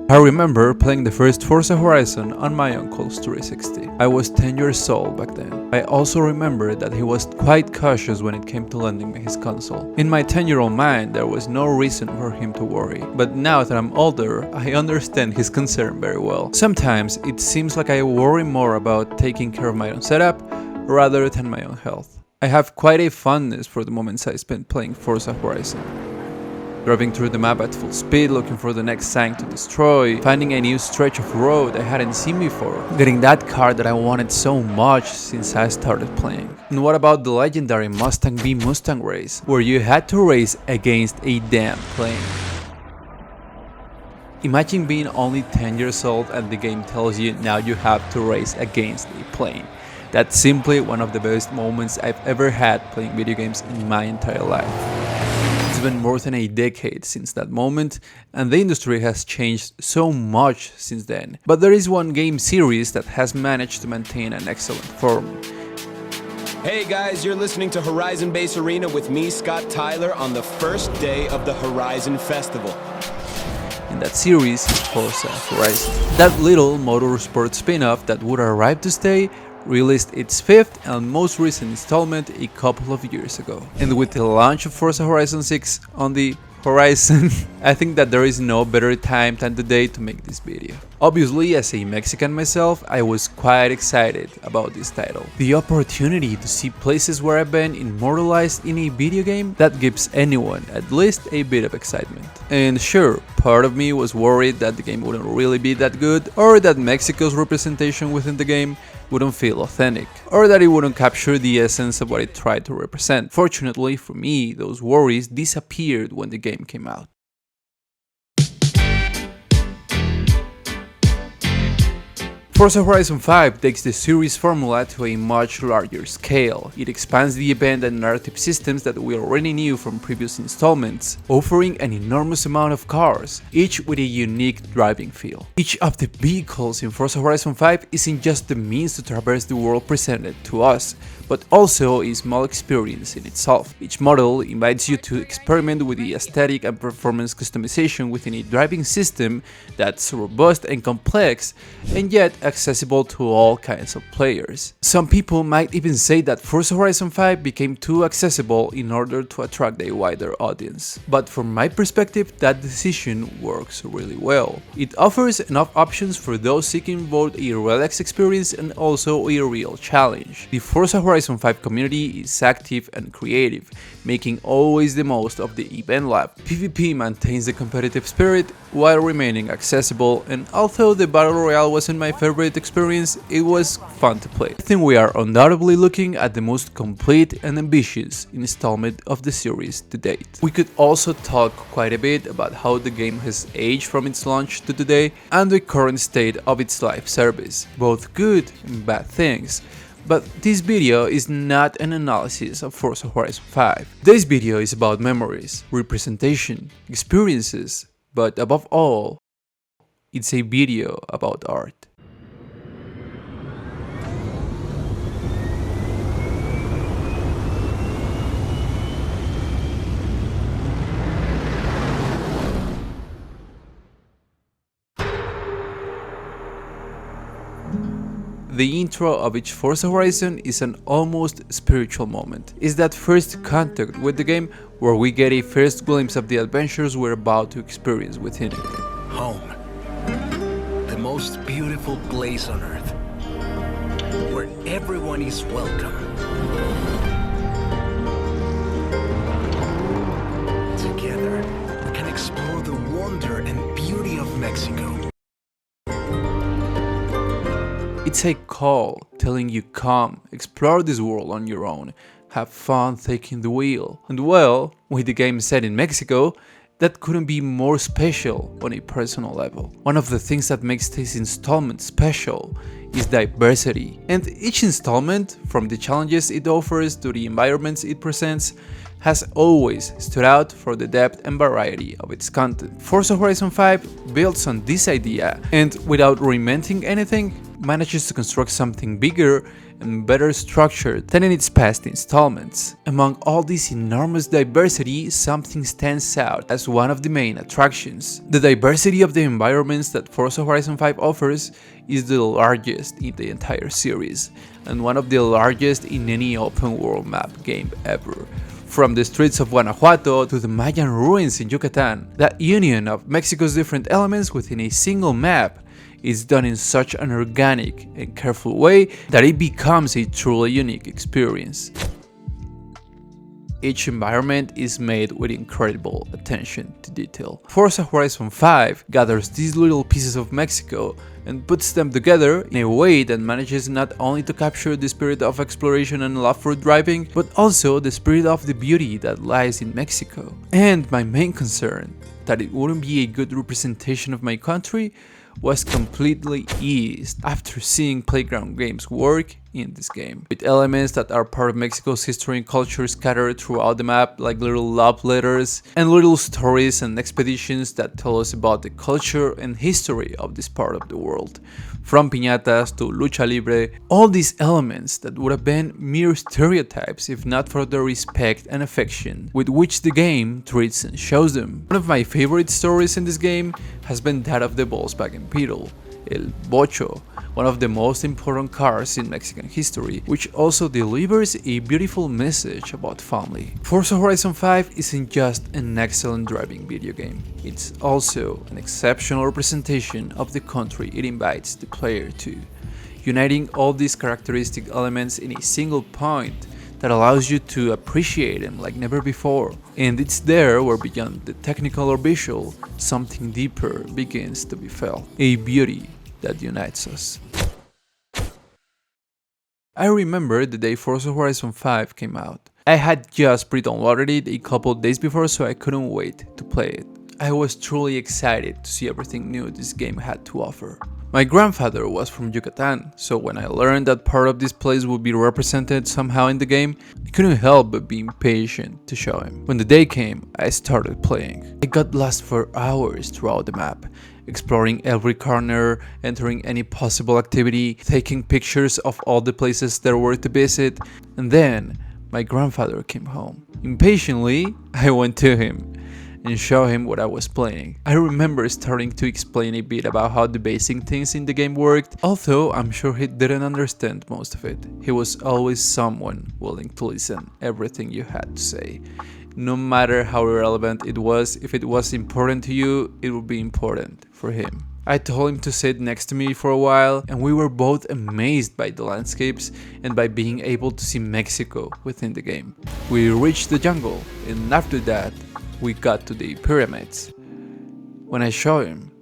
I remember playing the first Forza Horizon on my uncle's 360. I was 10 years old back then. I also remember that he was quite cautious when it came to lending me his console. In my 10-year-old mind, there was no reason for him to worry, but now that I'm older, I understand his concern very well. Sometimes it seems like I worry more about taking care of my own setup rather than my own health. I have quite a fondness for the moments I spent playing Forza Horizon. Driving through the map at full speed, looking for the next tank to destroy, finding a new stretch of road I hadn't seen before, getting that car that I wanted so much since I started playing. And what about the legendary Mustang v Mustang race, where you had to race against a damn plane? Imagine being only 10 years old and the game tells you now you have to race against a plane. That's simply one of the best moments I've ever had playing video games in my entire life. It's been more than a decade since that moment, and the industry has changed so much since then. But there is one game series that has managed to maintain an excellent form. Hey guys, you're listening to Horizon Base Arena with me, Scott Tyler, on the first day of the Horizon Festival. And that series is Forza Horizon. That little motorsport spin-off that would arrive to stay released its fifth and most recent installment a couple of years ago. And with the launch of Forza Horizon 6 on the horizon, I think that there is no better time than today to make this video. Obviously, as a Mexican myself, I was quite excited about this title. The opportunity to see places where I've been immortalized in a video game, that gives anyone at least a bit of excitement. And sure, part of me was worried that the game wouldn't really be that good, or that Mexico's representation within the game wouldn't feel authentic, or that it wouldn't capture the essence of what it tried to represent. Fortunately for me, those worries disappeared when the game came out. Forza Horizon 5 takes the series formula to a much larger scale. It expands the event and narrative systems that we already knew from previous installments, offering an enormous amount of cars, each with a unique driving feel. Each of the vehicles in Forza Horizon 5 isn't just the means to traverse the world presented to us, but also a small experience in itself. Each model invites you to experiment with the aesthetic and performance customization within a driving system that's robust and complex, and yet accessible to all kinds of players. Some people might even say that Forza Horizon 5 became too accessible in order to attract a wider audience. But from my perspective, that decision works really well. It offers enough options for those seeking both a relaxed experience and also a real challenge. The Forza Horizon 5 community is active and creative, making always the most of the event lab. PvP maintains the competitive spirit while remaining accessible, and although the Battle Royale wasn't my favorite experience, it was fun to play. I think we are undoubtedly looking at the most complete and ambitious installment of the series to date. We could also talk quite a bit about how the game has aged from its launch to today and the current state of its live service, both good and bad things. But this video is not an analysis of Forza Horizon 5. This video is about memories, representation, experiences, but above all, it's a video about art. The intro of each Forza Horizon is an almost spiritual moment. It's that first contact with the game where we get a first glimpse of the adventures we're about to experience within it. Home. The most beautiful place on earth. Where everyone is welcome. Together, we can explore the wonder and beauty of Mexico. It's a call telling you come, explore this world on your own, have fun taking the wheel. And well, with the game set in Mexico, that couldn't be more special on a personal level. One of the things that makes this installment special is diversity, and each installment, from the challenges it offers to the environments it presents, has always stood out for the depth and variety of its content. Forza Horizon 5 builds on this idea, and without reinventing anything, manages to construct something bigger and better structured than in its past installments. Among all this enormous diversity, something stands out as one of the main attractions. The diversity of the environments that Forza Horizon 5 offers is the largest in the entire series, and one of the largest in any open world map game ever. From the streets of Guanajuato to the Mayan ruins in Yucatan, that union of Mexico's different elements within a single map is done in such an organic and careful way that it becomes a truly unique experience. Each environment is made with incredible attention to detail. Forza Horizon 5 gathers these little pieces of Mexico and puts them together in a way that manages not only to capture the spirit of exploration and love for driving, but also the spirit of the beauty that lies in Mexico. And my main concern, that it wouldn't be a good representation of my country, was completely eased after seeing Playground Games work in this game, with elements that are part of Mexico's history and culture scattered throughout the map, like little love letters and little stories and expeditions that tell us about the culture and history of this part of the world. From piñatas to lucha libre, all these elements that would have been mere stereotypes if not for the respect and affection with which the game treats and shows them. One of my favorite stories in this game has been that of the Volkswagen Beetle, El Bocho, one of the most important cars in Mexican history, which also delivers a beautiful message about family. Forza Horizon 5 isn't just an excellent driving video game, it's also an exceptional representation of the country it invites the player to, uniting all these characteristic elements in a single point that allows you to appreciate them like never before. And it's there where beyond the technical or visual, something deeper begins to be felt, a beauty that unites us. I remember the day Forza Horizon 5 came out. I had just pre-downloaded it a couple days before, so I couldn't wait to play it. I was truly excited to see everything new this game had to offer. My grandfather was from Yucatan, so when I learned that part of this place would be represented somehow in the game, I couldn't help but be impatient to show him. When the day came, I started playing. I got lost for hours throughout the map, exploring every corner, entering any possible activity, taking pictures of all the places there were to visit, and then my grandfather came home. Impatiently, I went to him and show him what I was playing. I remember starting to explain a bit about how the basic things in the game worked, although I'm sure he didn't understand most of it. He was always someone willing to listen everything you had to say. No matter how irrelevant it was, if it was important to you, it would be important for him. I told him to sit next to me for a while, and we were both amazed by the landscapes and by being able to see Mexico within the game. We reached the jungle, and after that, we got to the pyramids. When I showed him,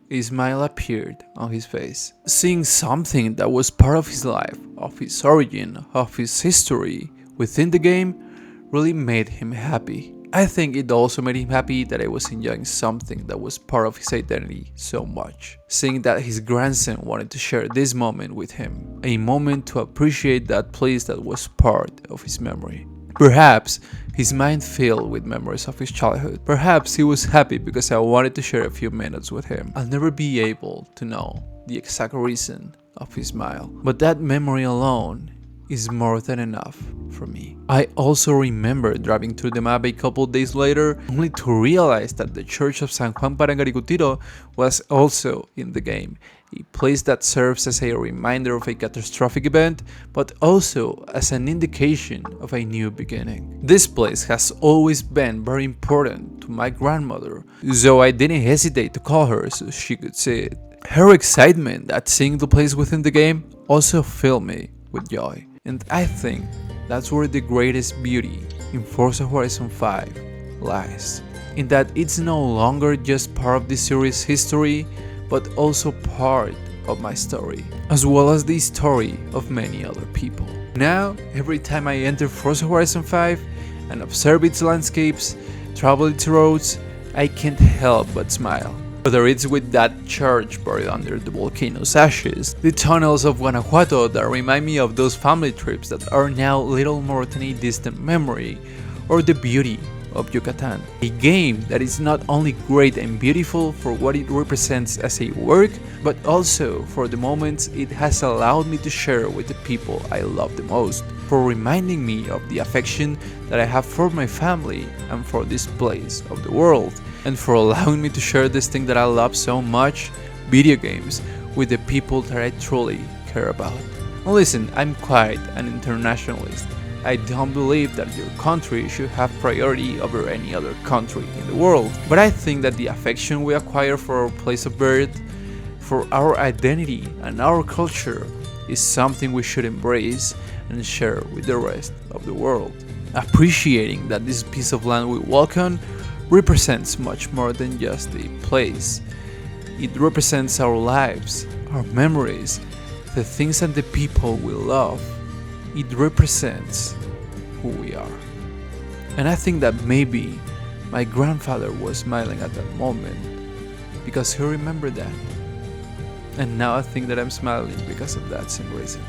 a smile appeared on his face. Seeing something that was part of his life, of his origin, of his history within the game really made him happy. I think it also made him happy that I was enjoying something that was part of his identity so much. Seeing that his grandson wanted to share this moment with him, a moment to appreciate that place that was part of his memory. Perhaps his mind filled with memories of his childhood. Perhaps he was happy because I wanted to share a few minutes with him. I'll never be able to know the exact reason of his smile, but that memory alone is more than enough for me. I also remember driving through the map a couple days later, only to realize that the Church of San Juan Parangaricutiro was also in the game, a place that serves as a reminder of a catastrophic event, but also as an indication of a new beginning. This place has always been very important to my grandmother, so I didn't hesitate to call her so she could see it. Her excitement at seeing the place within the game also filled me with joy. And I think that's where the greatest beauty in Forza Horizon 5 lies. In that it's no longer just part of the series' history, but also part of my story, as well as the story of many other people. Now, every time I enter Forza Horizon 5 and observe its landscapes, travel its roads, I can't help but smile. Whether it's with that church buried under the volcano's ashes, the tunnels of Guanajuato that remind me of those family trips that are now little more than a distant memory, or the beauty of Yucatan. A game that is not only great and beautiful for what it represents as a work, but also for the moments it has allowed me to share with the people I love the most, for reminding me of the affection that I have for my family and for this place of the world, and for allowing me to share this thing that I love so much, video games, with the people that I truly care about. Listen, I'm quite an internationalist. I don't believe that your country should have priority over any other country in the world, but I think that the affection we acquire for our place of birth, for our identity and our culture, is something we should embrace and share with the rest of the world. Appreciating that this piece of land we walk on represents much more than just a place. It represents our lives, our memories, the things and the people we love. It represents who we are. And I think that maybe my grandfather was smiling at that moment because he remembered that. And now I think that I'm smiling because of that same reason.